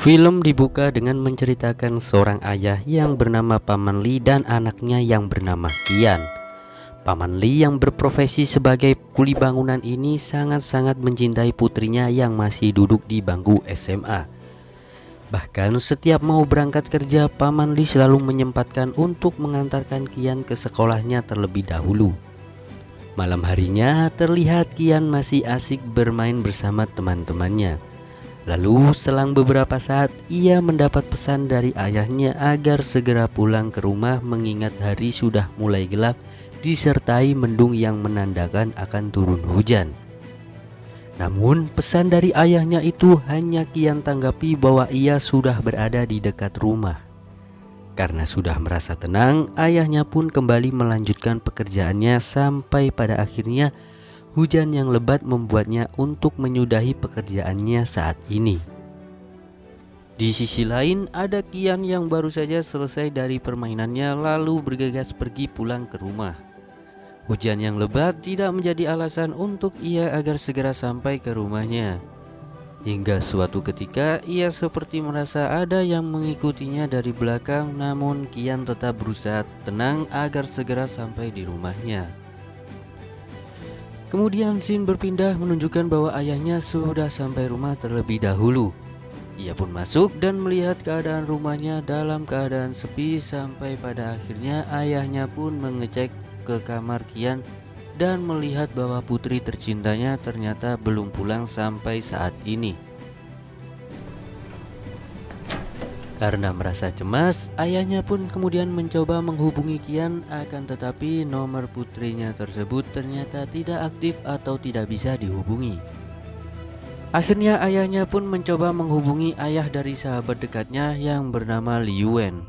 Film dibuka dengan menceritakan seorang ayah yang bernama Paman Lee dan anaknya yang bernama Kian. Paman Lee yang berprofesi sebagai kuli bangunan ini sangat-sangat mencintai putrinya yang masih duduk di bangku SMA. Bahkan setiap mau berangkat kerja, Paman Lee selalu menyempatkan untuk mengantarkan Kian ke sekolahnya terlebih dahulu. Malam harinya terlihat Kian masih asik bermain bersama teman-temannya. Lalu selang beberapa saat ia mendapat pesan dari ayahnya agar segera pulang ke rumah mengingat hari sudah mulai gelap disertai mendung yang menandakan akan turun hujan. Namun pesan dari ayahnya itu hanya Kian tanggapi bahwa ia sudah berada di dekat rumah. Karena sudah merasa tenang, ayahnya pun kembali melanjutkan pekerjaannya sampai pada akhirnya hujan yang lebat membuatnya untuk menyudahi pekerjaannya saat ini. Di sisi lain ada Kian yang baru saja selesai dari permainannya lalu bergegas pergi pulang ke rumah. Hujan yang lebat tidak menjadi alasan untuk ia agar segera sampai ke rumahnya. Hingga suatu ketika ia seperti merasa ada yang mengikutinya dari belakang, namun Kian tetap berusaha tenang agar segera sampai di rumahnya. Kemudian scene berpindah menunjukkan bahwa ayahnya sudah sampai rumah terlebih dahulu. Ia pun masuk dan melihat keadaan rumahnya dalam keadaan sepi sampai pada akhirnya ayahnya pun mengecek ke kamar Kian dan melihat bahwa putri tercintanya ternyata belum pulang sampai saat ini. Karena merasa cemas, ayahnya pun kemudian mencoba menghubungi Kian, akan tetapi nomor putrinya tersebut ternyata tidak aktif atau tidak bisa dihubungi. Akhirnya ayahnya pun mencoba menghubungi ayah dari sahabat dekatnya yang bernama Liu Wen.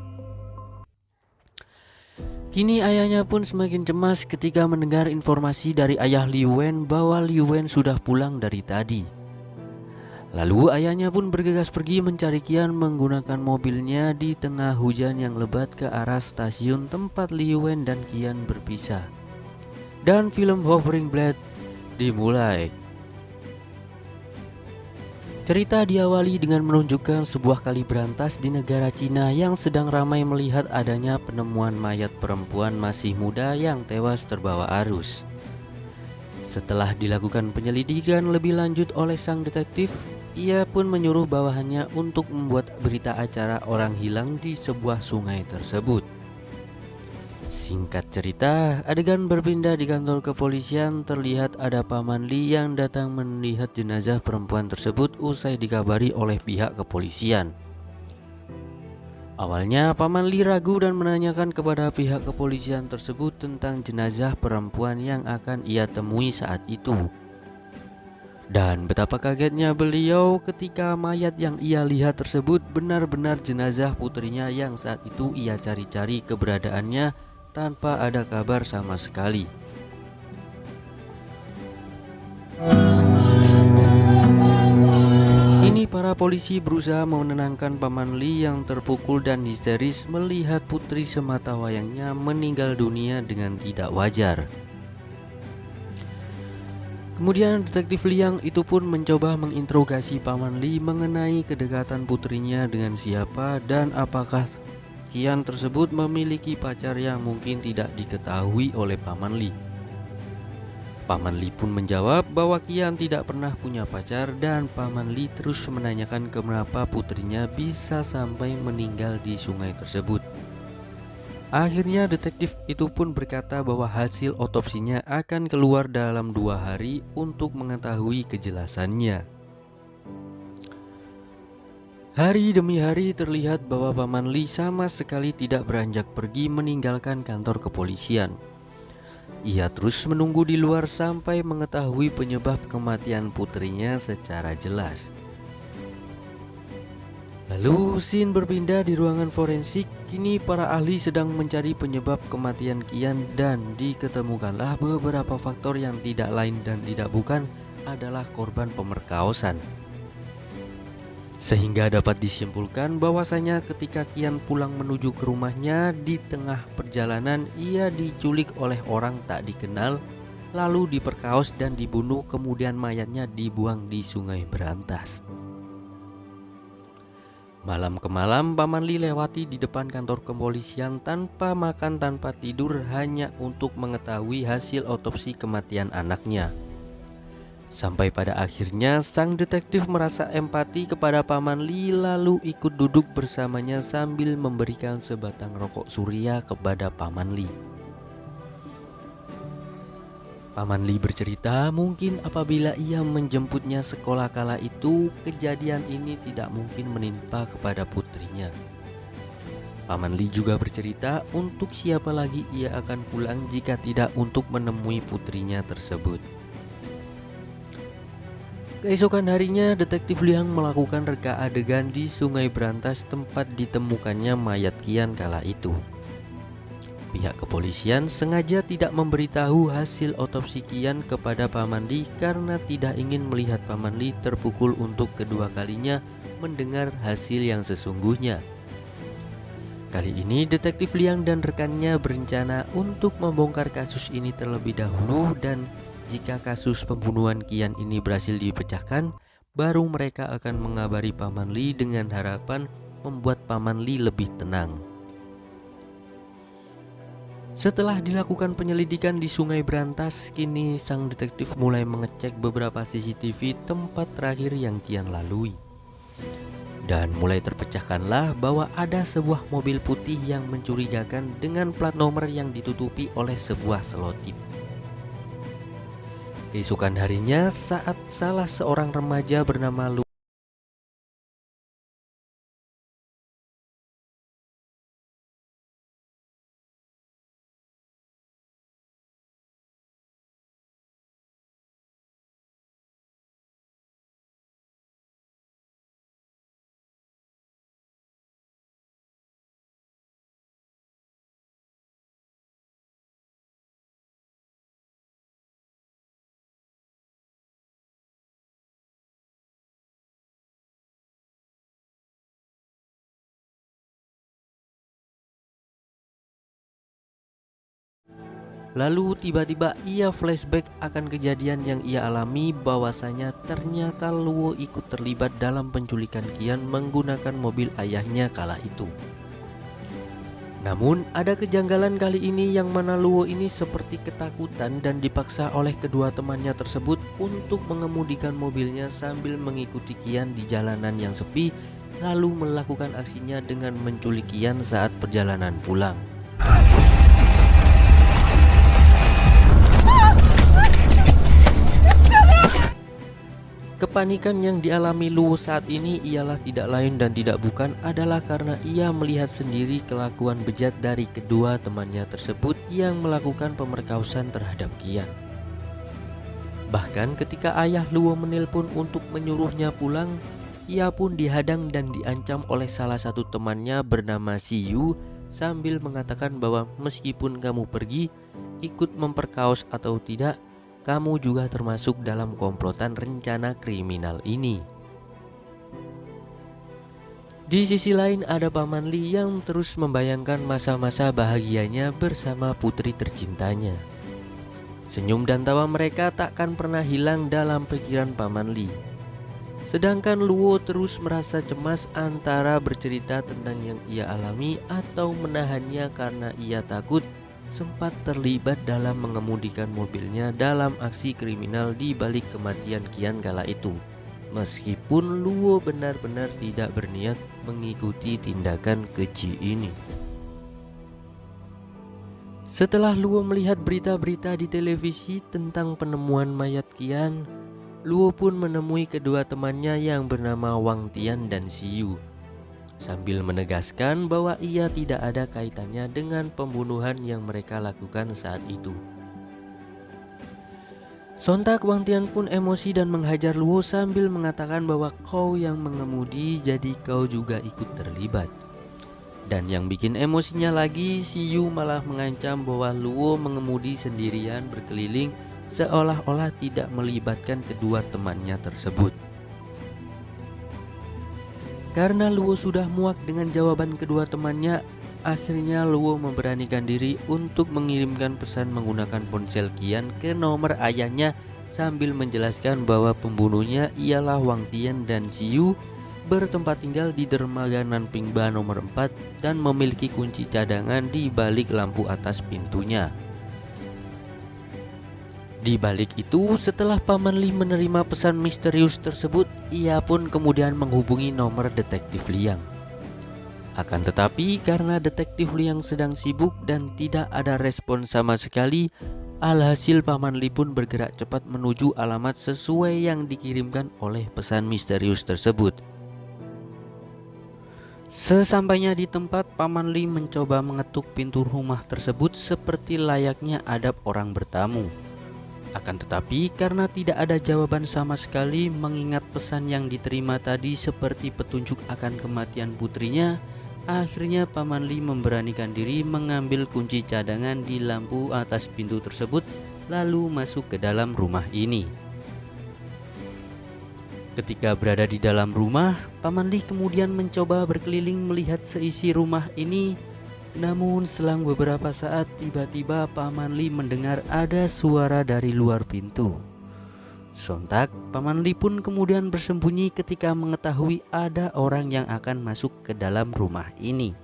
Kini ayahnya pun semakin cemas ketika mendengar informasi dari ayah Liu Wen bahwa Liu Wen sudah pulang dari tadi. Lalu ayahnya pun bergegas pergi mencari Kian menggunakan mobilnya di tengah hujan yang lebat ke arah stasiun tempat Liu Wen dan Kian berpisah. Dan film Hovering Blade dimulai. Cerita diawali dengan menunjukkan sebuah kali berantas di negara Cina yang sedang ramai melihat adanya penemuan mayat perempuan masih muda yang tewas terbawa arus. Setelah dilakukan penyelidikan lebih lanjut oleh sang detektif, ia pun menyuruh bawahannya untuk membuat berita acara orang hilang di sebuah sungai tersebut. Singkat cerita, adegan berpindah di kantor kepolisian. Terlihat ada Paman Lee yang datang melihat jenazah perempuan tersebut usai dikabari oleh pihak kepolisian. Awalnya Paman Lee ragu dan menanyakan kepada pihak kepolisian tersebut tentang jenazah perempuan yang akan ia temui saat itu. Dan betapa kagetnya beliau ketika mayat yang ia lihat tersebut benar-benar jenazah putrinya yang saat itu ia cari-cari keberadaannya tanpa ada kabar sama sekali. Ini para polisi berusaha menenangkan Paman Lee yang terpukul dan histeris melihat putri sematawayangnya meninggal dunia dengan tidak wajar. Kemudian detektif Liang itu pun mencoba menginterogasi Paman Lee mengenai kedekatan putrinya dengan siapa dan apakah Kian tersebut memiliki pacar yang mungkin tidak diketahui oleh Paman Lee. Paman Lee pun menjawab bahwa Kian tidak pernah punya pacar dan Paman Lee terus menanyakan kenapa putrinya bisa sampai meninggal di sungai tersebut. Akhirnya detektif itu pun berkata bahwa hasil otopsinya akan keluar dalam 2 hari untuk mengetahui kejelasannya. Hari demi hari terlihat bahwa Paman Lee sama sekali tidak beranjak pergi meninggalkan kantor kepolisian. Ia terus menunggu di luar sampai mengetahui penyebab kematian putrinya secara jelas. Lalu scene berpindah di ruangan forensik. Kini para ahli sedang mencari penyebab kematian Kian dan diketemukanlah beberapa faktor yang tidak lain dan tidak bukan adalah korban pemerkosaan. Sehingga dapat disimpulkan bahwasanya ketika Kian pulang menuju ke rumahnya, di tengah perjalanan ia diculik oleh orang tak dikenal, lalu diperkaos dan dibunuh, kemudian mayatnya dibuang di sungai berantas. Malam ke malam, Paman Li lewati di depan kantor kepolisian tanpa makan tanpa tidur hanya untuk mengetahui hasil otopsi kematian anaknya. Sampai pada akhirnya sang detektif merasa empati kepada Paman Li lalu ikut duduk bersamanya sambil memberikan sebatang rokok surya kepada Paman Li. Paman Li bercerita mungkin apabila ia menjemputnya sekolah kala itu, kejadian ini tidak mungkin menimpa kepada putrinya. Paman Li juga bercerita untuk siapa lagi ia akan pulang jika tidak untuk menemui putrinya tersebut. Keesokan harinya, detektif Liang melakukan reka adegan di Sungai Brantas tempat ditemukannya mayat Qian kala itu. Pihak kepolisian sengaja tidak memberitahu hasil otopsi Qian kepada Paman Li karena tidak ingin melihat Paman Li terpukul untuk kedua kalinya mendengar hasil yang sesungguhnya. Kali ini detektif Liang dan rekannya berencana untuk membongkar kasus ini terlebih dahulu, dan jika kasus pembunuhan Qian ini berhasil dipecahkan, baru mereka akan mengabari Paman Li dengan harapan membuat Paman Li lebih tenang. Setelah dilakukan penyelidikan di Sungai Brantas, kini sang detektif mulai mengecek beberapa CCTV tempat terakhir yang Qian lalui. Dan mulai terpecahkanlah bahwa ada sebuah mobil putih yang mencurigakan dengan plat nomor yang ditutupi oleh sebuah selotip. Keesokan harinya, saat salah seorang remaja bernama Lu Lalu tiba-tiba ia flashback akan kejadian yang ia alami, bahwasanya ternyata Luo ikut terlibat dalam penculikan Qian menggunakan mobil ayahnya kala itu. Namun ada kejanggalan kali ini, yang mana Luo ini seperti ketakutan dan dipaksa oleh kedua temannya tersebut untuk mengemudikan mobilnya sambil mengikuti Qian di jalanan yang sepi, lalu melakukan aksinya dengan menculik Qian saat perjalanan pulang. Kepanikan yang dialami Luo saat ini ialah tidak lain dan tidak bukan adalah karena ia melihat sendiri kelakuan bejat dari kedua temannya tersebut yang melakukan pemerkosaan terhadap Qian. Bahkan ketika ayah Luo menelpon untuk menyuruhnya pulang, ia pun dihadang dan diancam oleh salah satu temannya bernama Siyu sambil mengatakan bahwa meskipun kamu pergi, ikut memperkaos atau tidak, kamu juga termasuk dalam komplotan rencana kriminal ini. Di sisi lain ada Paman Li yang terus membayangkan masa-masa bahagianya bersama putri tercintanya. Senyum dan tawa mereka takkan pernah hilang dalam pikiran Paman Li. Sedangkan Luo terus merasa cemas antara bercerita tentang yang ia alami atau menahannya karena ia takut sempat terlibat dalam mengemudikan mobilnya dalam aksi kriminal di balik kematian Qian kala itu. Meskipun Luo benar-benar tidak berniat mengikuti tindakan keji ini. Setelah Luo melihat berita-berita di televisi tentang penemuan mayat Qian, Luo pun menemui kedua temannya yang bernama Wang Tian dan Siyu, sambil menegaskan bahwa ia tidak ada kaitannya dengan pembunuhan yang mereka lakukan saat itu. Sontak Wang Tian pun emosi dan menghajar Luo sambil mengatakan bahwa kau yang mengemudi, jadi kau juga ikut terlibat. Dan yang bikin emosinya lagi, Siyu malah mengancam bahwa Luo mengemudi sendirian berkeliling seolah-olah tidak melibatkan kedua temannya tersebut. Karena Luo sudah muak dengan jawaban kedua temannya, akhirnya Luo memberanikan diri untuk mengirimkan pesan menggunakan ponsel Qian ke nomor ayahnya sambil menjelaskan bahwa pembunuhnya ialah Wang Tian dan Siyu bertempat tinggal di dermaga Nanpingba nomor 4 dan memiliki kunci cadangan di balik lampu atas pintunya. Di balik itu, setelah Paman Li menerima pesan misterius tersebut, ia pun kemudian menghubungi nomor Detektif Liang. Akan tetapi karena Detektif Liang sedang sibuk dan tidak ada respon sama sekali, alhasil Paman Li pun bergerak cepat menuju alamat sesuai yang dikirimkan oleh pesan misterius tersebut. Sesampainya di tempat, Paman Li mencoba mengetuk pintu rumah tersebut seperti layaknya adab orang bertamu. Akan tetapi karena tidak ada jawaban sama sekali, mengingat pesan yang diterima tadi seperti petunjuk akan kematian putrinya, akhirnya Paman Li memberanikan diri mengambil kunci cadangan di lampu atas pintu tersebut lalu masuk ke dalam rumah ini. Ketika berada di dalam rumah, Paman Li kemudian mencoba berkeliling melihat seisi rumah ini. Namun selang beberapa saat tiba-tiba Paman Li mendengar ada suara dari luar pintu. Sontak Paman Li pun kemudian bersembunyi ketika mengetahui ada orang yang akan masuk ke dalam rumah ini.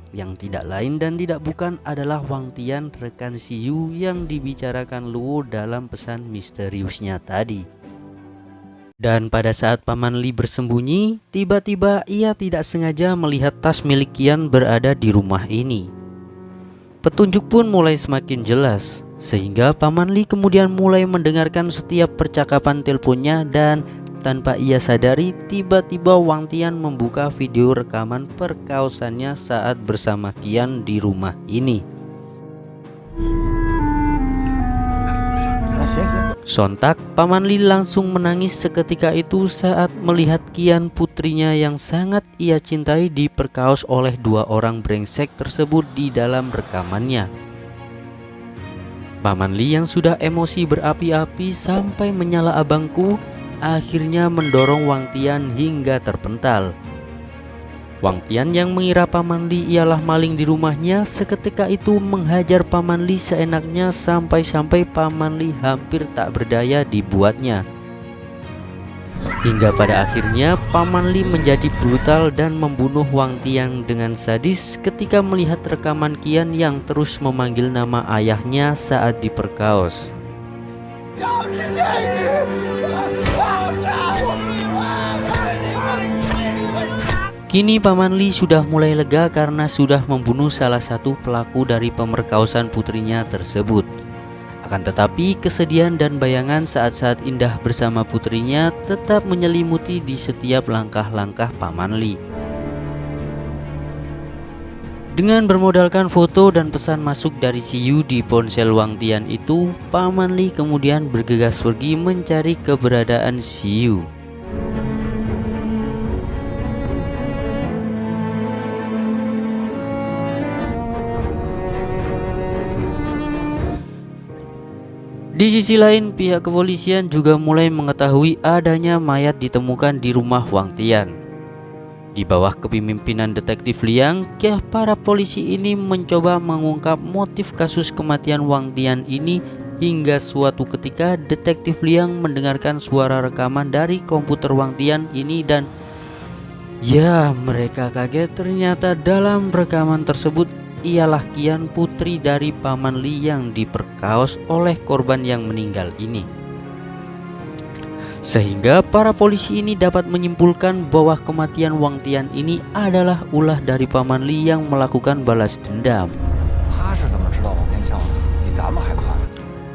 Yang tidak lain dan tidak bukan adalah Wang Tian, rekan Xiyu yang dibicarakan Luo dalam pesan misteriusnya tadi. Dan pada saat Paman Li bersembunyi, tiba-tiba ia tidak sengaja melihat tas milik Qian berada di rumah ini. Petunjuk pun mulai semakin jelas, sehingga Paman Li kemudian mulai mendengarkan setiap percakapan teleponnya dan tanpa ia sadari, tiba-tiba Wang Tian membuka video rekaman perkaosannya saat bersama Qian di rumah ini. Sontak Paman Li langsung menangis seketika itu saat melihat Qian, putrinya yang sangat ia cintai, diperkaos oleh dua orang brengsek tersebut di dalam rekamannya. Paman Li yang sudah emosi berapi-api sampai menyala abangku, akhirnya mendorong Wang Tian hingga terpental. Wang Tian yang mengira Paman Li ialah maling di rumahnya, seketika itu menghajar Paman Li seenaknya sampai-sampai Paman Li hampir tak berdaya dibuatnya. Hingga pada akhirnya Paman Li menjadi brutal dan membunuh Wang Tian dengan sadis ketika melihat rekaman Qian yang terus memanggil nama ayahnya saat diperkaos. Kini Paman Li sudah mulai lega karena sudah membunuh salah satu pelaku dari pemerkosaan putrinya tersebut. Akan tetapi kesedihan dan bayangan saat-saat indah bersama putrinya tetap menyelimuti di setiap langkah-langkah Paman Li. Dengan bermodalkan foto dan pesan masuk dari Xiyu di ponsel Wang Tian itu, Paman Li kemudian bergegas pergi mencari keberadaan Xiyu. Di sisi lain, pihak kepolisian juga mulai mengetahui adanya mayat ditemukan di rumah Wang Tian. Di bawah kepemimpinan Detektif Liang, para polisi ini mencoba mengungkap motif kasus kematian Wang Tian ini hingga suatu ketika Detektif Liang mendengarkan suara rekaman dari komputer Wang Tian ini dan ya, mereka kaget ternyata dalam rekaman tersebut ialah Qian, putri dari Paman Li yang diperkaos oleh korban yang meninggal ini. Sehingga para polisi ini dapat menyimpulkan bahwa kematian Wang Tian ini adalah ulah dari Paman Li yang melakukan balas dendam.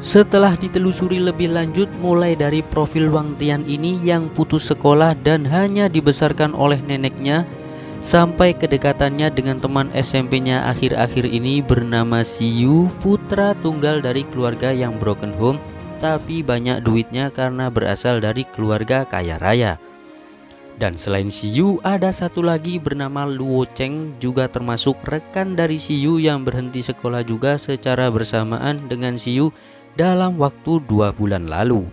Setelah ditelusuri lebih lanjut, mulai dari profil Wang Tian ini yang putus sekolah dan hanya dibesarkan oleh neneknya, sampai kedekatannya dengan teman SMP-nya akhir-akhir ini bernama Xiyu, putra tunggal dari keluarga yang broken home tapi banyak duitnya karena berasal dari keluarga kaya raya. Dan selain Xiyu, ada satu lagi bernama Luo Cheng, juga termasuk rekan dari Xiyu yang berhenti sekolah juga secara bersamaan dengan Xiyu dalam waktu 2 bulan lalu.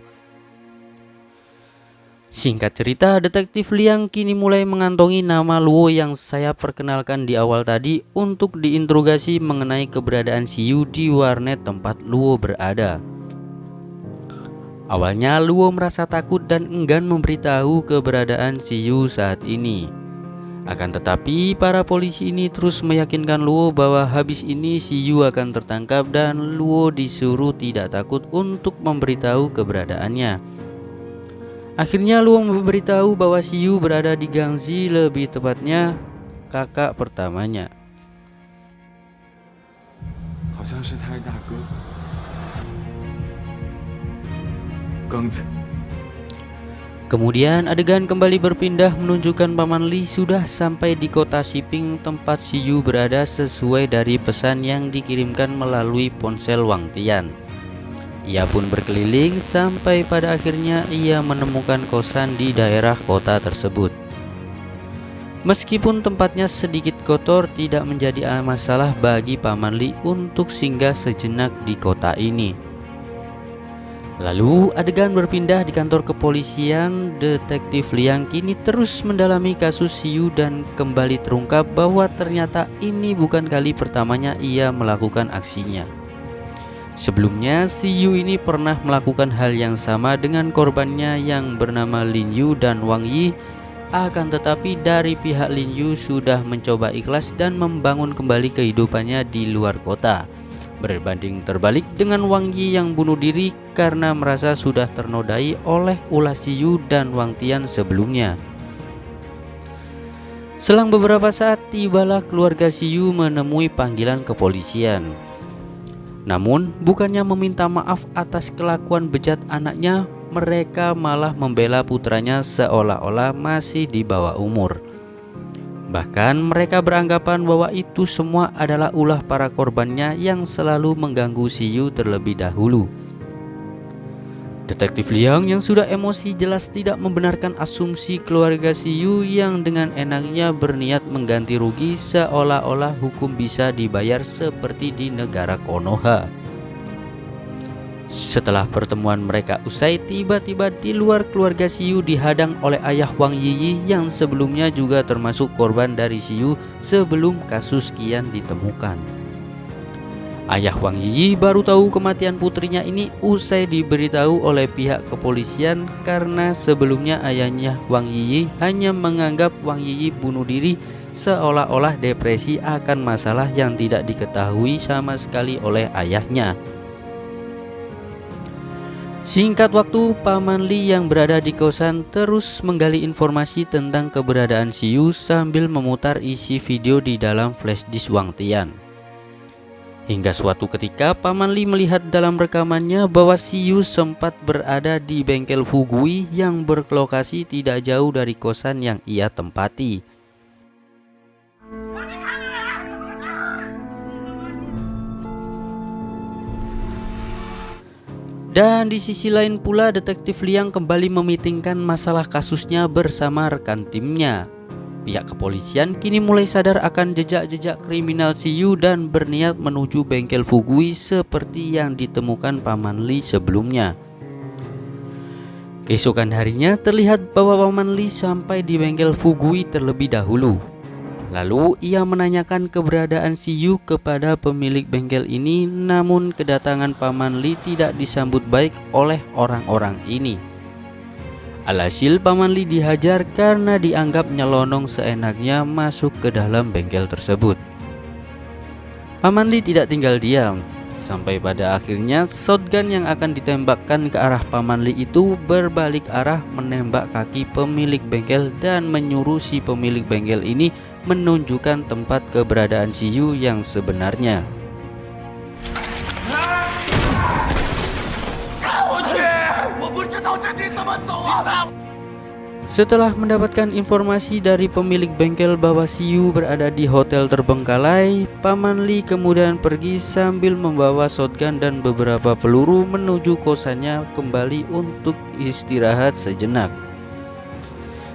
Singkat cerita, Detektif Liang kini mulai mengantongi nama Luo yang saya perkenalkan di awal tadi untuk diinterogasi mengenai keberadaan Xiyu di warnet tempat Luo berada. Awalnya Luo merasa takut dan enggan memberitahu keberadaan Siyu saat ini. Akan tetapi para polisi ini terus meyakinkan Luo bahwa habis ini Siyu akan tertangkap dan Luo disuruh tidak takut untuk memberitahu keberadaannya. Akhirnya Luo memberitahu bahwa Siyu berada di Gangzi, lebih tepatnya kakak pertamanya. Kemudian adegan kembali berpindah menunjukkan Paman Li sudah sampai di kota Shiping tempat Siyu berada sesuai dari pesan yang dikirimkan melalui ponsel Wang Tian. Ia pun berkeliling sampai pada akhirnya ia menemukan kosan di daerah kota tersebut. Meskipun tempatnya sedikit kotor, tidak menjadi masalah bagi Paman Li untuk singgah sejenak di kota ini. Lalu adegan berpindah di kantor kepolisian. Detektif Liang kini terus mendalami kasus Siyu dan kembali terungkap bahwa ternyata ini bukan kali pertamanya ia melakukan aksinya. Sebelumnya Siyu ini pernah melakukan hal yang sama dengan korbannya yang bernama Lin Yu dan Wang Yi. Akan tetapi dari pihak Lin Yu sudah mencoba ikhlas dan membangun kembali kehidupannya di luar kota. Berbanding terbalik dengan Wang Yi yang bunuh diri karena merasa sudah ternodai oleh ulah Siyu dan Wang Tian sebelumnya. Selang beberapa saat tibalah keluarga Siyu menemui panggilan kepolisian. Namun bukannya meminta maaf atas kelakuan bejat anaknya, mereka malah membela putranya seolah-olah masih di bawah umur. Bahkan mereka beranggapan bahwa itu semua adalah ulah para korbannya yang selalu mengganggu Siyu terlebih dahulu. Detektif Liang yang sudah emosi jelas tidak membenarkan asumsi keluarga Siyu yang dengan enaknya berniat mengganti rugi seolah-olah hukum bisa dibayar seperti di negara Konoha. Setelah pertemuan mereka usai, tiba-tiba di luar keluarga Siyu dihadang oleh ayah Wang Yiyi yang sebelumnya juga termasuk korban dari Siyu sebelum kasus Qian ditemukan. Ayah Wang Yiyi baru tahu kematian putrinya ini usai diberitahu oleh pihak kepolisian karena sebelumnya ayahnya Wang Yiyi hanya menganggap Wang Yiyi bunuh diri seolah-olah depresi akan masalah yang tidak diketahui sama sekali oleh ayahnya. Singkat waktu, Paman Li yang berada di kosan terus menggali informasi tentang keberadaan Siyu sambil memutar isi video di dalam flash disk Wang Tian. Hingga suatu ketika Paman Li melihat dalam rekamannya bahwa Siyu sempat berada di bengkel Fugui yang berlokasi tidak jauh dari kosan yang ia tempati. Dan di sisi lain pula Detektif Liang kembali memitingkan masalah kasusnya bersama rekan timnya. Pihak kepolisian kini mulai sadar akan jejak-jejak kriminal Siyu dan berniat menuju bengkel Fugui seperti yang ditemukan Paman Li sebelumnya. Keesokan harinya terlihat bahwa Paman Li sampai di bengkel Fugui terlebih dahulu. Lalu ia menanyakan keberadaan Siyu kepada pemilik bengkel ini, namun kedatangan Paman Li tidak disambut baik oleh orang-orang ini. Alhasil Paman Li dihajar karena dianggap nyelonong seenaknya masuk ke dalam bengkel tersebut. Paman Li tidak tinggal diam, sampai pada akhirnya shotgun yang akan ditembakkan ke arah Paman Li itu berbalik arah menembak kaki pemilik bengkel dan menyuruh si pemilik bengkel ini menunjukkan tempat keberadaan Siyu yang sebenarnya. Setelah mendapatkan informasi dari pemilik bengkel bahwa Siyu berada di hotel terbengkalai, Paman Li kemudian pergi sambil membawa shotgun dan beberapa peluru menuju kosannya kembali untuk istirahat sejenak.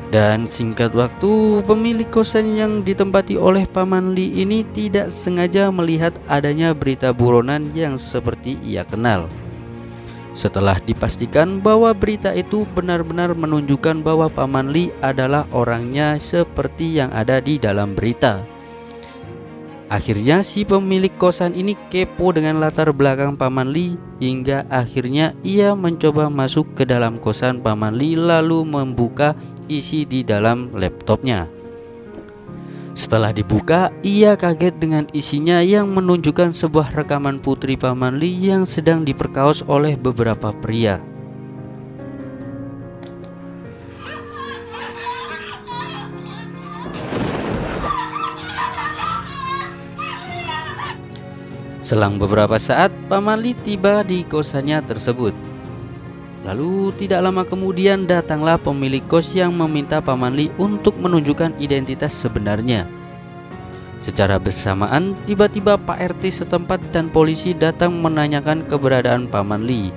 Dan singkat waktu, pemilik kosan yang ditempati oleh Paman Li ini tidak sengaja melihat adanya berita buronan yang seperti ia kenal. Setelah dipastikan bahwa berita itu benar-benar menunjukkan bahwa Paman Li adalah orangnya seperti yang ada di dalam berita. Akhirnya si pemilik kosan ini kepo dengan latar belakang Paman Li, hingga akhirnya ia mencoba masuk ke dalam kosan Paman Li lalu membuka isi di dalam laptopnya. Setelah dibuka, ia kaget dengan isinya yang menunjukkan sebuah rekaman putri Paman Li yang sedang diperkaos oleh beberapa pria. Selang beberapa saat, Paman Li tiba di kosannya tersebut. Lalu tidak lama kemudian datanglah pemilik kos yang meminta Paman Li untuk menunjukkan identitas sebenarnya. Secara bersamaan, tiba-tiba Pak RT setempat dan polisi datang menanyakan keberadaan Paman Li.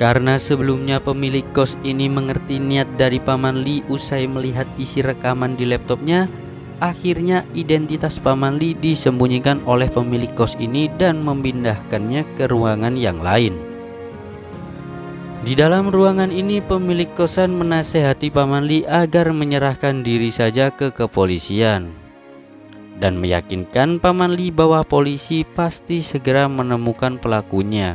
Karena sebelumnya pemilik kos ini mengerti niat dari Paman Li usai melihat isi rekaman di laptopnya, akhirnya identitas Paman Li disembunyikan oleh pemilik kos ini dan memindahkannya ke ruangan yang lain. Di dalam ruangan ini pemilik kosan menasehati Paman Li agar menyerahkan diri saja ke kepolisian dan meyakinkan Paman Li bahwa polisi pasti segera menemukan pelakunya.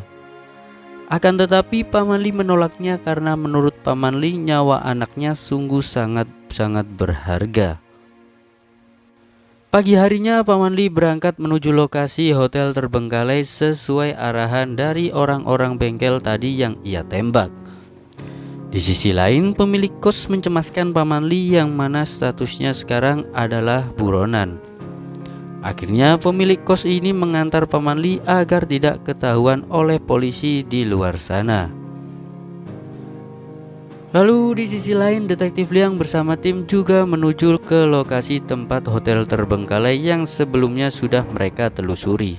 Akan tetapi Paman Li menolaknya karena menurut Paman Li nyawa anaknya sungguh sangat berharga. Pagi harinya Paman Li berangkat menuju lokasi hotel terbengkalai sesuai arahan dari orang-orang bengkel tadi yang ia tembak. Di sisi lain, pemilik kos mencemaskan Paman Li yang mana statusnya sekarang adalah buronan. Akhirnya pemilik kos ini mengantar Paman Li agar tidak ketahuan oleh polisi di luar sana. Lalu di sisi lain, Detektif Liang bersama tim juga menuju ke lokasi tempat hotel terbengkalai yang sebelumnya sudah mereka telusuri.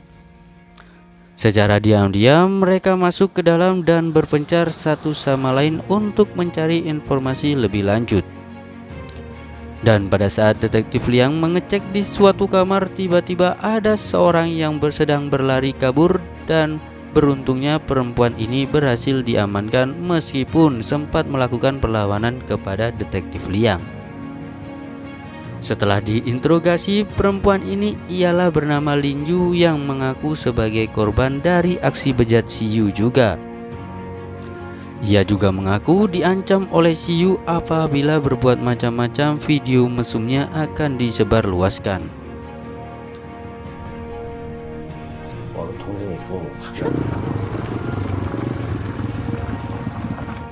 Secara diam-diam mereka masuk ke dalam dan berpencar satu sama lain untuk mencari informasi lebih lanjut. Dan pada saat Detektif Liang mengecek di suatu kamar, tiba-tiba ada seorang yang sedang berlari kabur dan beruntungnya perempuan ini berhasil diamankan meskipun sempat melakukan perlawanan kepada Detektif Liang. Setelah diinterogasi, perempuan ini ialah bernama Lin Yu yang mengaku sebagai korban dari aksi bejat si Yu juga. Ia juga mengaku diancam oleh si Yu apabila berbuat macam-macam, video mesumnya akan disebarluaskan.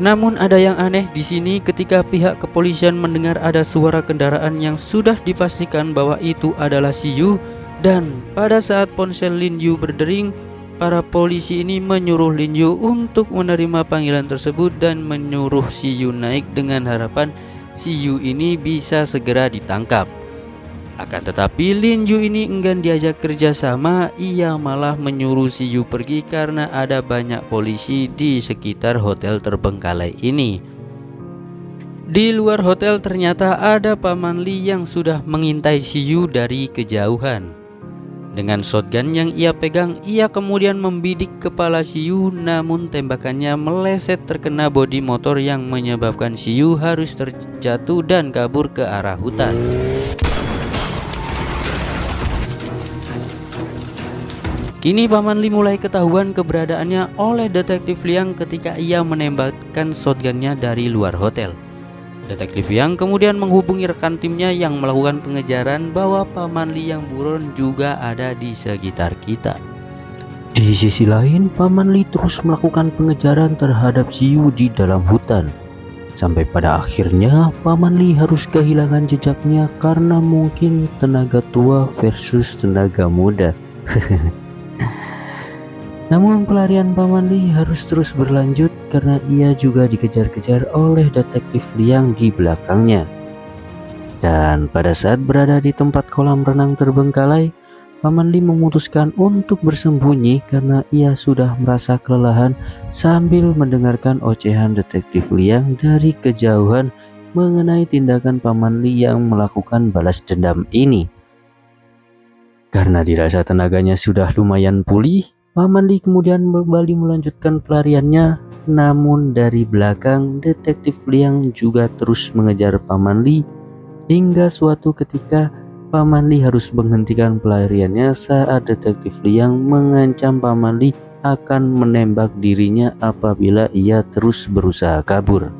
Namun ada yang aneh di sini ketika pihak kepolisian mendengar ada suara kendaraan yang sudah dipastikan bahwa itu adalah si Yu, dan pada saat ponsel Lin Yu berdering, para polisi ini menyuruh Lin Yu untuk menerima panggilan tersebut dan menyuruh si Yu naik dengan harapan si Yu ini bisa segera ditangkap. Akan tetapi Lin Yu ini enggan diajak kerjasama, ia malah menyuruh si Yu pergi karena ada banyak polisi di sekitar hotel terbengkalai ini. Di luar hotel ternyata ada Paman Li yang sudah mengintai si Yu dari kejauhan. Dengan shotgun yang ia pegang, ia kemudian membidik kepala si Yu, namun tembakannya meleset terkena bodi motor yang menyebabkan si Yu harus terjatuh dan kabur ke arah hutan. Kini Paman Li mulai ketahuan keberadaannya oleh Detektif Liang ketika ia menembakkan shotgunnya dari luar hotel. Detektif Liang kemudian menghubungi rekan timnya yang melakukan pengejaran bahwa Paman Li yang buron juga ada di sekitar kita. Di sisi lain, Paman Li terus melakukan pengejaran terhadap si Yu di dalam hutan. Sampai pada akhirnya Paman Li harus kehilangan jejaknya karena mungkin tenaga tua versus tenaga muda. Namun pelarian Paman Li harus terus berlanjut karena ia juga dikejar-kejar oleh Detektif Liang di belakangnya. Dan pada saat berada di tempat kolam renang terbengkalai, Paman Li memutuskan untuk bersembunyi karena ia sudah merasa kelelahan sambil mendengarkan ocehan Detektif Liang dari kejauhan mengenai tindakan Paman Li yang melakukan balas dendam ini. Karena dirasa tenaganya sudah lumayan pulih, Paman Li kemudian kembali melanjutkan pelariannya. Namun dari belakang, Detektif Liang juga terus mengejar Paman Li hingga suatu ketika Paman Li harus menghentikan pelariannya saat detektif Liang mengancam Paman Li akan menembak dirinya apabila ia terus berusaha kabur.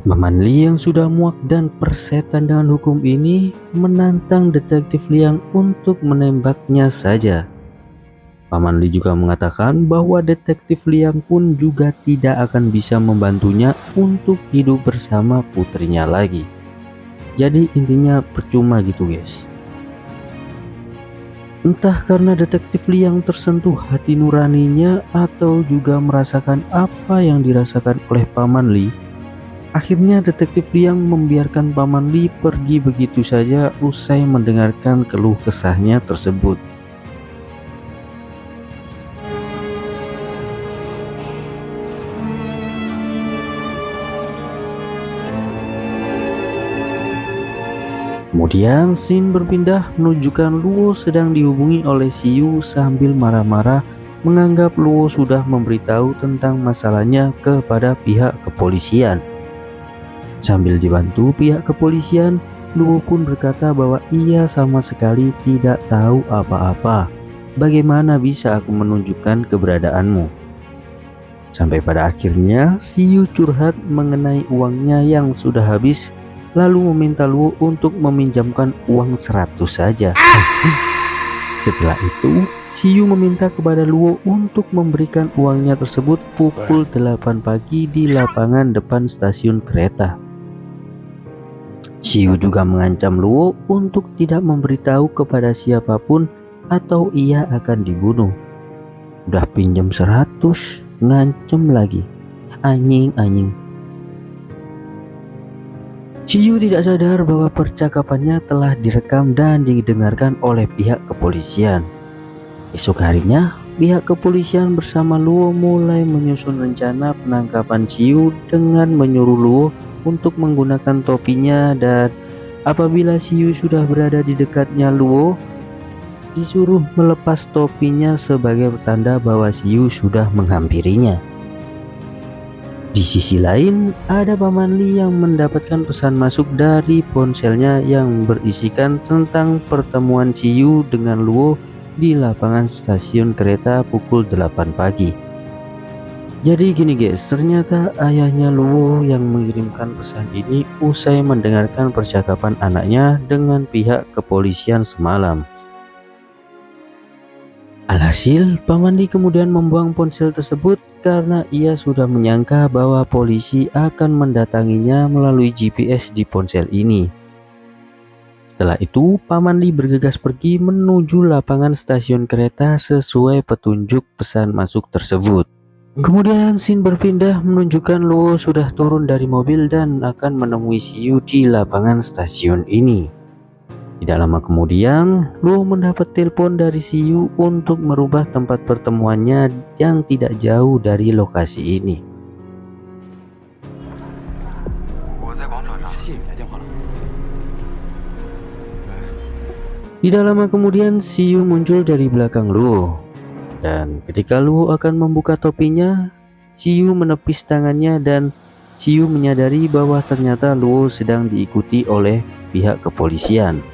Paman Li yang sudah muak dan persetan dengan hukum ini menantang detektif Liang untuk menembaknya saja. Paman Li juga mengatakan bahwa detektif Liang pun juga tidak akan bisa membantunya untuk hidup bersama putrinya lagi. Jadi intinya percuma gitu guys. Entah karena detektif Liang tersentuh hati nuraninya atau juga merasakan apa yang dirasakan oleh Paman Li, akhirnya detektif Liang membiarkan Paman Li pergi begitu saja usai mendengarkan keluh kesahnya tersebut. Kemudian scene berpindah menunjukkan Luo sedang dihubungi oleh Xiu sambil marah-marah menganggap Luo sudah memberitahu tentang masalahnya kepada pihak kepolisian. Sambil dibantu pihak kepolisian, Luo pun berkata bahwa ia sama sekali tidak tahu apa-apa. Bagaimana bisa aku menunjukkan keberadaanmu? Sampai pada akhirnya Xiu curhat mengenai uangnya yang sudah habis, lalu meminta Luo untuk meminjamkan uang 100 saja. Setelah itu, Xiu meminta kepada Luo untuk memberikan uangnya tersebut pukul 8 pagi di lapangan depan stasiun kereta. Xiu juga mengancam Luo untuk tidak memberitahu kepada siapapun atau ia akan dibunuh. Udah pinjam 100, ngancem lagi. Anjing. Xiu tidak sadar bahwa percakapannya telah direkam dan didengarkan oleh pihak kepolisian. Esok harinya, pihak kepolisian bersama Luo mulai menyusun rencana penangkapan Xiu dengan menyuruh Luo untuk menggunakan topinya, dan apabila Xiu sudah berada di dekatnya Luo, disuruh melepas topinya sebagai pertanda bahwa Xiu sudah menghampirinya. Di sisi lain, ada Paman Li yang mendapatkan pesan masuk dari ponselnya yang berisikan tentang pertemuan Xiu dengan Luo di lapangan stasiun kereta pukul 8 pagi. Jadi gini guys, ternyata ayahnya Luo yang mengirimkan pesan ini usai mendengarkan percakapan anaknya dengan pihak kepolisian semalam. Alhasil, Paman Li kemudian membuang ponsel tersebut karena ia sudah menyangka bahwa polisi akan mendatanginya melalui GPS di ponsel ini. Setelah itu, Paman Li bergegas pergi menuju lapangan stasiun kereta sesuai petunjuk pesan masuk tersebut. Kemudian scene berpindah menunjukkan Luo sudah turun dari mobil dan akan menemui Xiu di lapangan stasiun ini. Tidak lama kemudian, Luo mendapat telepon dari Xiu untuk merubah tempat pertemuannya yang tidak jauh dari lokasi ini. Tidak lama kemudian, Xiu muncul dari belakang Luo. Dan ketika Luo akan membuka topinya, Xiu menepis tangannya dan Xiu menyadari bahwa ternyata Luo sedang diikuti oleh pihak kepolisian.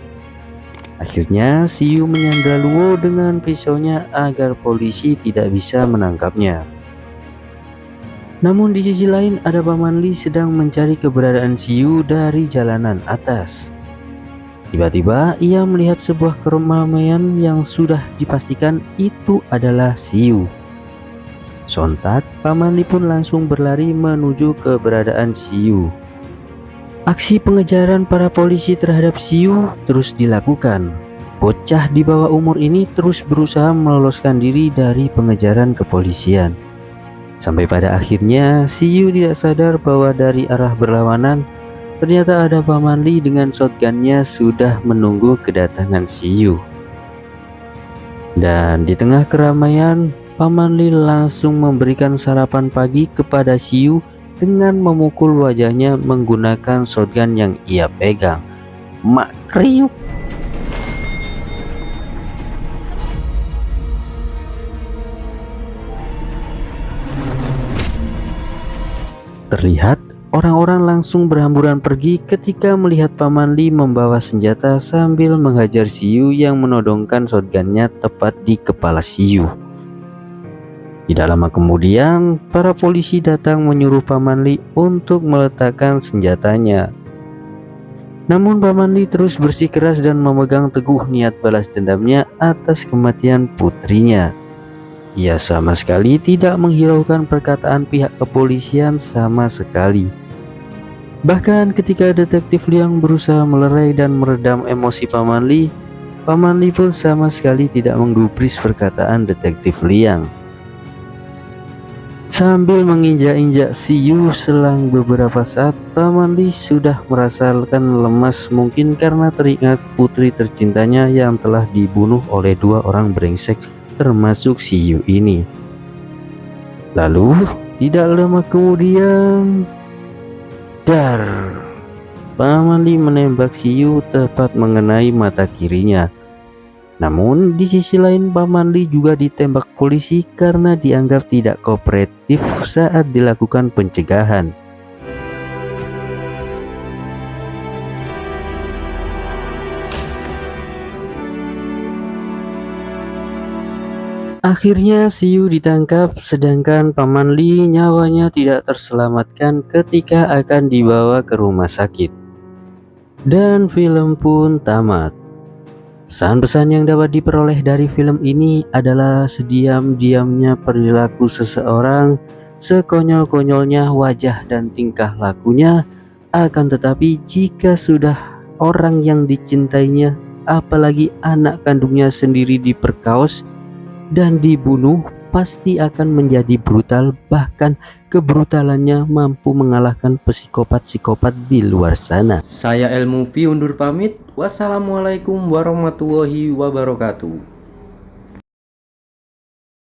Akhirnya Xiu menyandra Luo dengan pisaunya agar polisi tidak bisa menangkapnya. Namun di sisi lain ada Paman Li sedang mencari keberadaan Xiu dari jalanan atas. Tiba-tiba ia melihat sebuah keramaian yang sudah dipastikan itu adalah Xiu. Sontak Paman Li pun langsung berlari menuju keberadaan Xiu. Aksi pengejaran para polisi terhadap Xiu terus dilakukan. Bocah di bawah umur ini terus berusaha meloloskan diri dari pengejaran kepolisian. Sampai pada akhirnya Xiu tidak sadar bahwa dari arah berlawanan ternyata ada Paman Li dengan shotgunnya sudah menunggu kedatangan Xiu. Dan di tengah keramaian, Paman Li langsung memberikan sarapan pagi kepada Xiu dengan memukul wajahnya menggunakan shotgun yang ia pegang. Mak kriuk. Terlihat Orang-orang langsung berhamburan pergi ketika melihat Paman Lee membawa senjata sambil menghajar Siyu yang menodongkan shotgunnya tepat di kepala Siyu. Tidak lama kemudian, para polisi datang menyuruh Paman Lee untuk meletakkan senjatanya. Namun Paman Lee terus bersikeras dan memegang teguh niat balas dendamnya atas kematian putrinya. Ia sama sekali tidak menghiraukan perkataan pihak kepolisian sama sekali. Bahkan ketika detektif Liang berusaha melerai dan meredam emosi Paman Lee pun sama sekali tidak menggubris perkataan detektif Liang. Sambil menginjak-injak Siyu selang beberapa saat, Paman Lee sudah merasakan lemas, mungkin karena teringat putri tercintanya yang telah dibunuh oleh 2 orang brengsek termasuk Siyu ini. Lalu tidak lama kemudian, dar, Paman Lee menembak Siyu tepat mengenai mata kirinya. Namun di sisi lain Paman Lee juga ditembak polisi karena dianggap tidak kooperatif saat dilakukan pencegahan. Akhirnya Siyu ditangkap, sedangkan Paman Lee nyawanya tidak terselamatkan ketika akan dibawa ke rumah sakit. Dan film pun tamat. Pesan-pesan yang dapat diperoleh dari film ini adalah sediam-diamnya perilaku seseorang, sekonyol-konyolnya wajah dan tingkah lakunya, akan tetapi jika sudah orang yang dicintainya, apalagi anak kandungnya sendiri diperkaos dan dibunuh, pasti akan menjadi brutal, bahkan kebrutalannya mampu mengalahkan psikopat-psikopat di luar sana. Saya El Mufi undur pamit. Wassalamualaikum warahmatullahi wabarakatuh.